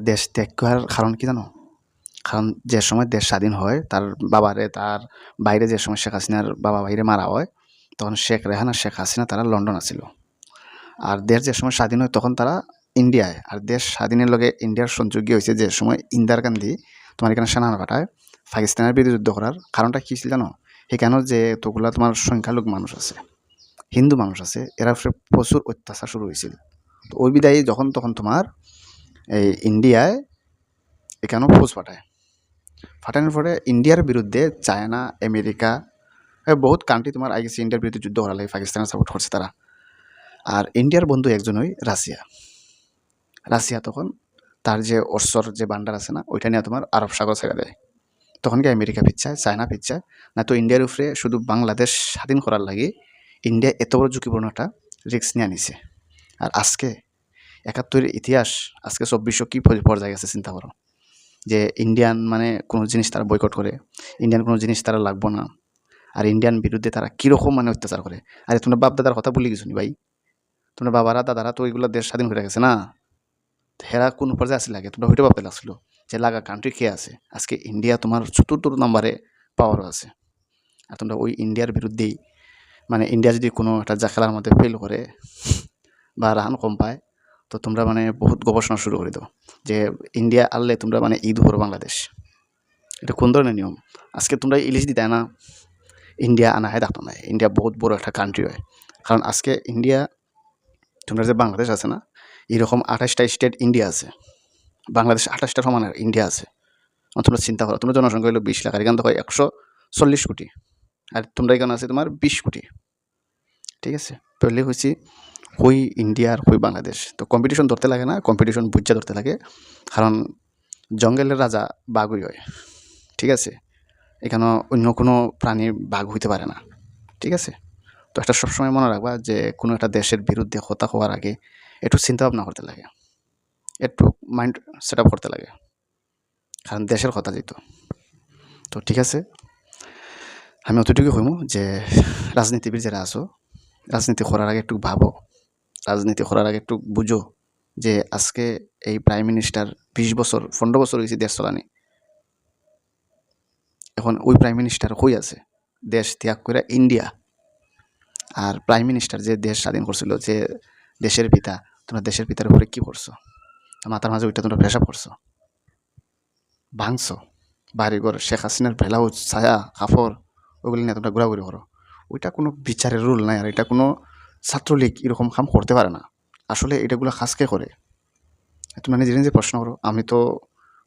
দেশ ত্যাগ করার কারণ কি জানো? কারণ যে সময় দেশ স্বাধীন হয় তার তার বাইরে যে সময় শেখ হাসিনার বাবা বাইরে মারা হয়, তখন শেখ রেহানা শেখ হাসিনা তারা লন্ডন আছিল। আর দেশ যে সময় স্বাধীন হয় তখন তারা ইন্ডিয়ায়। আর দেশ স্বাধীনের লগে ইন্ডিয়ার সংযোগী হয়েছে যে সময় ইন্দিরা গান্ধী তোমার এখানে সেনা পাঠায় পাকিস্তানের বিরুদ্ধে যুদ্ধ করার। কারণটা কী ছিল জানো? সেখানেও যে এতগুলা তোমার সংখ্যালঘু মানুষ আছে, হিন্দু মানুষ আছে, এরা প্রচুর অত্যাচার শুরু হয়েছিল। তো ওই বিদায়ী যখন তখন তোমার এই ইন্ডিয়ায় এখানেও ফৌজ পাঠানোর পরে ইন্ডিয়ার বিরুদ্ধে চায়না, আমেরিকা, বহুত কান্ট্রি তোমার আই গেছে ইন্ডিয়ার বিরুদ্ধে যুদ্ধ করার লাগে পাকিস্তানের সাপোর্ট করছে তারা। আর ইন্ডিয়ার বন্ধু একজনই রাশিয়া তখন তার যে অস্ত্রর যে বান্ডার আছে না, ওইটা নিয়ে তোমার আরব সাগর ছেড়ে দেয়। তখন কি আমেরিকা পিচ্ছায়, চায়না পিচ্ছায় না, তো ইন্ডিয়ার উপরে শুধু বাংলাদেশ স্বাধীন করার লাগে ইন্ডিয়া এত বড় ঝুঁকিপূর্ণ একটা রিস্ক নিয়ে নিছে। আর আজকে ৭১-এর ইতিহাস আজকে ২৪০০ কী পর্যায়ে গেছে চিন্তা করো। যে ইন্ডিয়ান মানে কোনো জিনিস তারা বয়কট করে, ইন্ডিয়ান কোনো জিনিস তারা লাগবো না, আর ইন্ডিয়ান বিরুদ্ধে তারা কীরকম মানে অত্যাচার করে। আরে তোমরা বাপ দাদার কথা বলে গেছো নি ভাই? তোমরা বাবারা দাদারা তো ওইগুলো দেশ স্বাধীন করে গেছে না? হেরা কোন পর্যায়ে আসলে লাগে তোমরা হইতে ভাবতে লাগছিল যে লাগা কান্ট্রি কে আছে। আজকে ইন্ডিয়া তোমার ৭৪ নম্বরে পাওয়ারও আছে। আর তোমরা ওই ইন্ডিয়ার বিরুদ্ধেই মানে ইন্ডিয়া যদি কোনো একটা খেলার মধ্যে ফেল করে বা রান কম পায়, তো তোমরা মানে বহুত গবেষণা শুরু করে দাও যে ইন্ডিয়া আনলে তোমরা মানে ঈদ করো বাংলাদেশ। এটা কোন ধরনের নিয়ম? আজকে তোমরা ইলিশ দিতে না, ইন্ডিয়া আনা হয় থাকতো না। ইন্ডিয়া বহুত বড় একটা কান্ট্রি হয়। কারণ আজকে ইন্ডিয়া, তোমরা যে বাংলাদেশ আছে না, এরকম ২৮টা স্টেট ইন্ডিয়া আছে, বাংলাদেশ ২৮টা সমানের ইন্ডিয়া আছে। তোমরা চিন্তা করো, তোমরা জনসংখ্যা হলো ২০ লাখ, আর এখান থেকে ১৪০ কোটি, আর তোমরা এখানে আছে তোমার ২০ কোটি। ঠিক আছে, পড়লে হয়েছি হই ইন্ডিয়া আর হই বাংলাদেশ। তো কম্পিটিশন ধরতে লাগে না, কম্পিটিশন বুঝা ধরতে লাগে। কারণ জঙ্গলের রাজা বাঘই হয়। ঠিক আছে, এখানে অন্য কোনো প্রাণী বাঘ হইতে পারে না। ঠিক আছে, তো একটা সবসময় মনে রাখবা যে কোনো একটা দেশের বিরুদ্ধে কথা হওয়ার আগে একটু চিন্তা ভাবনা করতে লাগে, একটু মাইন্ড সেট আপ করতে লাগে, কারণ দেশের কথা যেহেতু। তো ঠিক আছে, আমি অতটুকু হইমু যে রাজনীতিবিদ যারা আছো, রাজনীতি করার আগে একটু ভাবো, রাজনীতি করার আগে একটু বুঝো যে আজকে এই প্রাইম মিনিস্টার ২০ বছর ১৫ বছর হয়েছে দেশ চলানি। এখন ওই প্রাইম মিনিস্টার কই আছে? দেশ ত্যাগ করে ইন্ডিয়া। আর প্রাইম মিনিস্টার যে দেশ স্বাধীন করছিল, যে দেশের পিতা, তোমরা দেশের পিতার উপরে কী করছো? মাথার মাঝে ওইটা তোমরা পেশাব করছো, ভাঙছো বাড়িঘর, শেখ হাসিনার ব্লাউজ, ছায়া, কাপড়, ওগুলি নিয়ে তোমরা ঘোরাঘুরি করো। ওইটা কোনো বিচারের রুল নাই। আর এটা কোনো ছাত্রলীগ এরকম কাম করতে পারে না। আসলে এটাগুলো খাসকে করে। তোমরা নিজে নিজে প্রশ্ন করো। আমি তো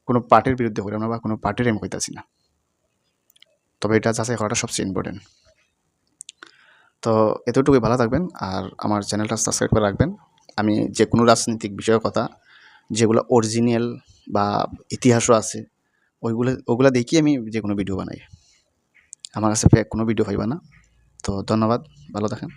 কোনো পার্টির বিরুদ্ধে করি না বা কোনো পার্টির আমি কইতাছি না, তবে এটা যাচাই করাটা সবচেয়ে ইম্পর্টেন্ট। তো এতটুকুই, ভালো থাকবেন আর আমার চ্যানেলটা সাবস্ক্রাইব করে রাখবেন। আমি যে কোনো রাজনৈতিক বিষয়ের কথা যেগুলো অরিজিনাল বা ইতিহাসও আছে, ওগুলা দেখি আমি যে কোনো ভিডিও বানাই। আমার কাছে ফেক কোনো ভিডিও পাইবা না। তো ধন্যবাদ, ভালো থাকেন।